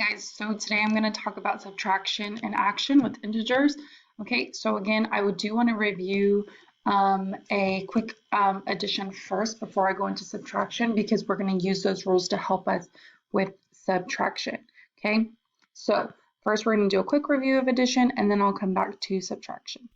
guys, so today I'm going to talk about subtraction and action with integers. Okay, so again, I do want to review a quick addition first before I go into subtraction because we're going to use those rules to help us with subtraction. Okay, so first we're going to do a quick review of addition and then I'll come back to subtraction.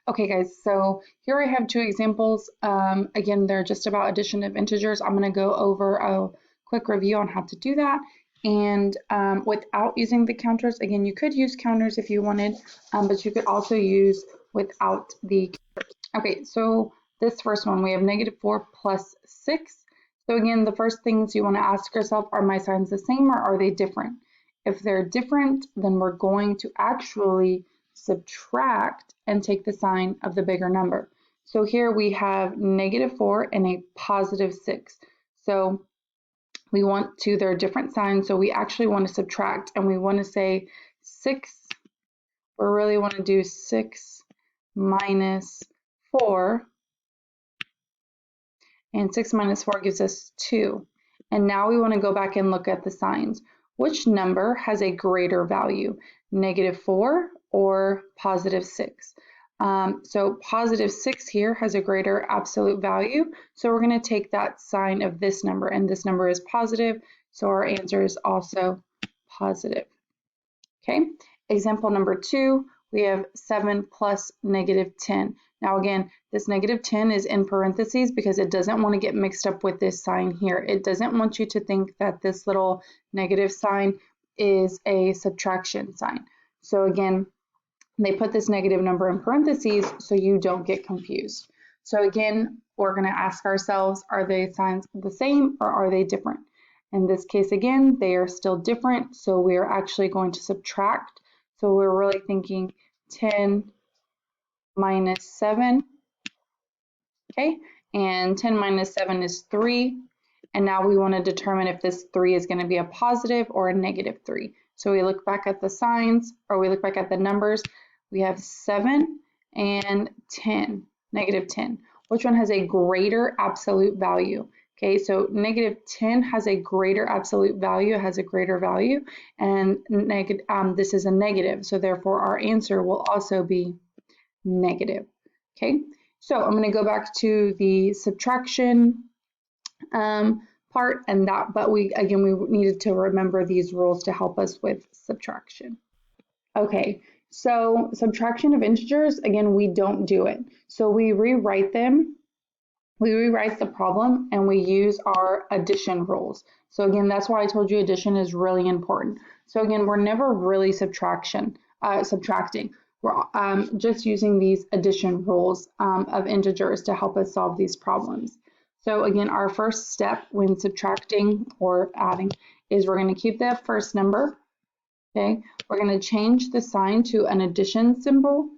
Okay guys, so here I have two examples. Again, they're just about addition of integers. I'm going to go over a quick review on how to do that. And without using the counters, again, you could use counters if you wanted, but you could also use without the counters. Okay, so this first one, we have -4 plus 6. So again, the first things you want to ask yourself, are my signs the same or are they different? If they're different, then we're going to actually subtract and take the sign of the bigger number. So here we have -4 and a +6. So we want to, they're different signs, so we actually want to subtract and we want to say 6, we really want to do 6 minus 4, and 6 minus 4 gives us 2. And now we want to go back and look at the signs. Which number has a greater value, -4 or +6? So +6 here has a greater absolute value, so we're going to take that sign of this number, and this number is positive, so our answer is also positive. Okay, example number 2, we have 7 plus -10. Now again, this -10 is in parentheses because it doesn't want to get mixed up with this sign here. It doesn't want you to think that this little negative sign is a subtraction sign. So again, they put this negative number in parentheses so you don't get confused. So again, we're going to ask ourselves, are the signs the same or are they different? In this case, again, they are still different, so we are actually going to subtract. So we're really thinking 10 minus 7, okay? And 10 minus 7 is 3. And now we want to determine if this 3 is going to be a positive or a -3. So we look back at the signs, or we look back at the numbers. We have 7 and 10, -10. Which one has a greater absolute value? Okay, so -10 has a greater absolute value, it has a greater value, and this is a negative, so therefore our answer will also be negative. Okay, so I'm going to go back to the subtraction part, and that, but we needed to remember these rules to help us with subtraction. Okay, so subtraction of integers, again, we don't do it. So we rewrite them, we rewrite the problem, and we use our addition rules. So again, that's why I told you addition is really important. So again, we're never really subtracting. We're just using these addition rules of integers to help us solve these problems. So again, our first step when subtracting or adding is we're going to keep that first number. Okay, we're going to change the sign to an addition symbol,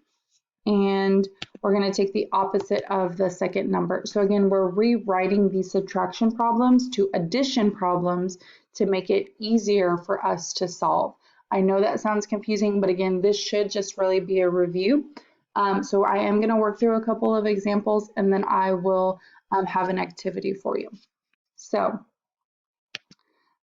and we're going to take the opposite of the second number. So again, we're rewriting these subtraction problems to addition problems to make it easier for us to solve. I know that sounds confusing, but again, this should just really be a review. So I am going to work through a couple of examples, and then I will have an activity for you. So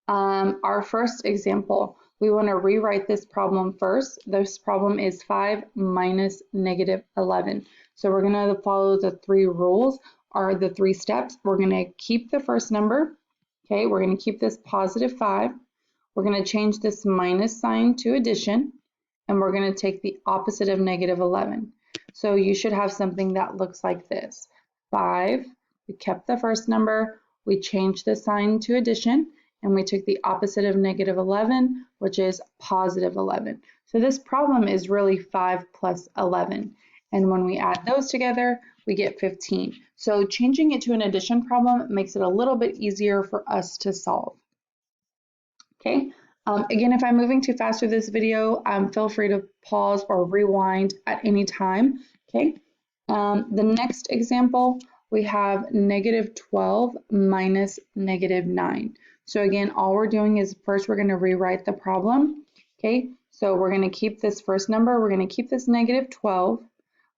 our first example, we want to rewrite this problem first. This problem is 5 minus -11. So we're going to follow the 3 rules, or the 3 steps. We're going to keep the first number. Okay, we're going to keep this +5. We're going to change this minus sign to addition, and we're going to take the opposite of -11. So you should have something that looks like this. 5, we kept the first number, we changed the sign to addition, and we took the opposite of -11, which is +11. So this problem is really 5 plus 11. And when we add those together, we get 15. So changing it to an addition problem makes it a little bit easier for us to solve. Okay, again, if I'm moving too fast through this video, feel free to pause or rewind at any time. Okay, the next example, we have -12 minus -9. So again, all we're doing is first we're going to rewrite the problem. Okay, so we're going to keep this first number, we're going to keep this -12,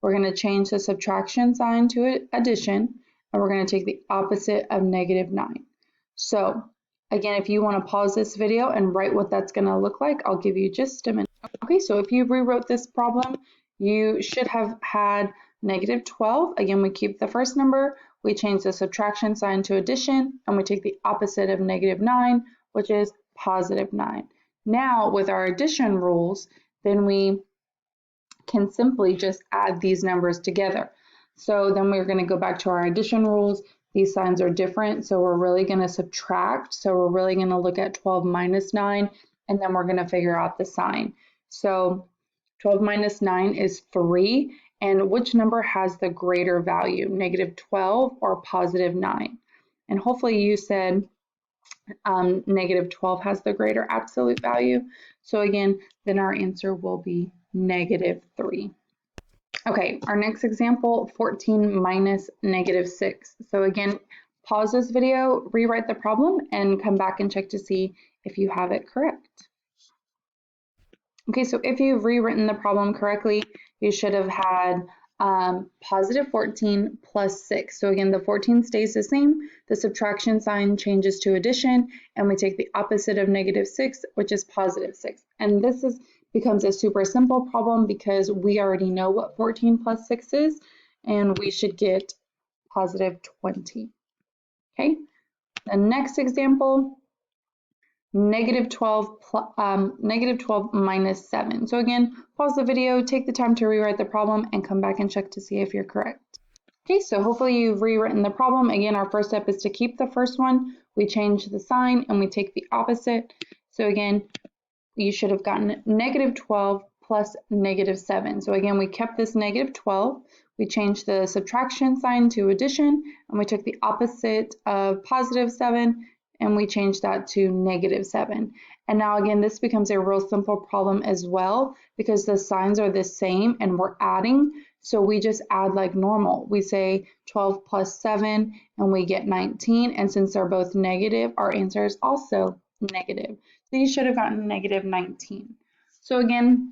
we're going to change the subtraction sign to addition, and we're going to take the opposite of -9. So Again, if you want to pause this video and write what that's going to look like, I'll give you just a minute. Okay, so if you rewrote this problem, you should have had negative 12. Again, we keep the first number, we change the subtraction sign to addition, and we take the opposite of negative 9, which is positive 9. Now, with our addition rules, then we can simply just add these numbers together. So then we're going to go back to our addition rules. These signs are different, so we're really going to subtract. So we're really going to look at 12 minus 9, and then we're going to figure out the sign. So 12 minus 9 is 3, and which number has the greater value, negative 12 or positive 9? And hopefully you said negative 12 has the greater absolute value. So again, then our answer will be negative 3. Okay, our next example, 14 minus negative 6. So again, pause this video, rewrite the problem, and come back and check to see if you have it correct. Okay, so if you've rewritten the problem correctly, you should have had positive 14 plus 6. So again, the 14 stays the same, the subtraction sign changes to addition, and we take the opposite of negative 6, which is positive 6. And this becomes a super simple problem because we already know what 14 plus 6 is, and we should get positive 20. Okay, the next example, negative 12 minus 7. So again, pause the video, take the time to rewrite the problem, and come back and check to see if you're correct. Okay, so hopefully you've rewritten the problem. Again, our first step is to keep the first one. We change the sign and we take the opposite. So again, you should have gotten negative 12 plus negative 7. So again, we kept this negative 12. We changed the subtraction sign to addition, and we took the opposite of positive 7, and we changed that to negative 7. And now again, this becomes a real simple problem as well because the signs are the same and we're adding. So we just add like normal. We say 12 plus 7 and we get 19. And since they're both negative, our answer is also negative. So you should have gotten negative 19. So again,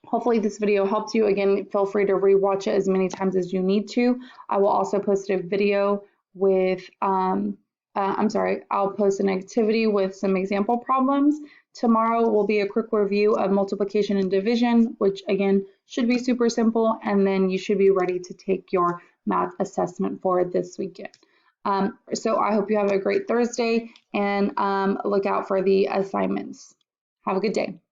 hopefully this video helped you. Again, feel free to rewatch it as many times as you need to. I will also post a video with, I'll post an activity with some example problems. Tomorrow will be a quick review of multiplication and division, which again should be super simple, and then you should be ready to take your math assessment for this weekend. So I hope you have a great Thursday and look out for the assignments. Have a good day.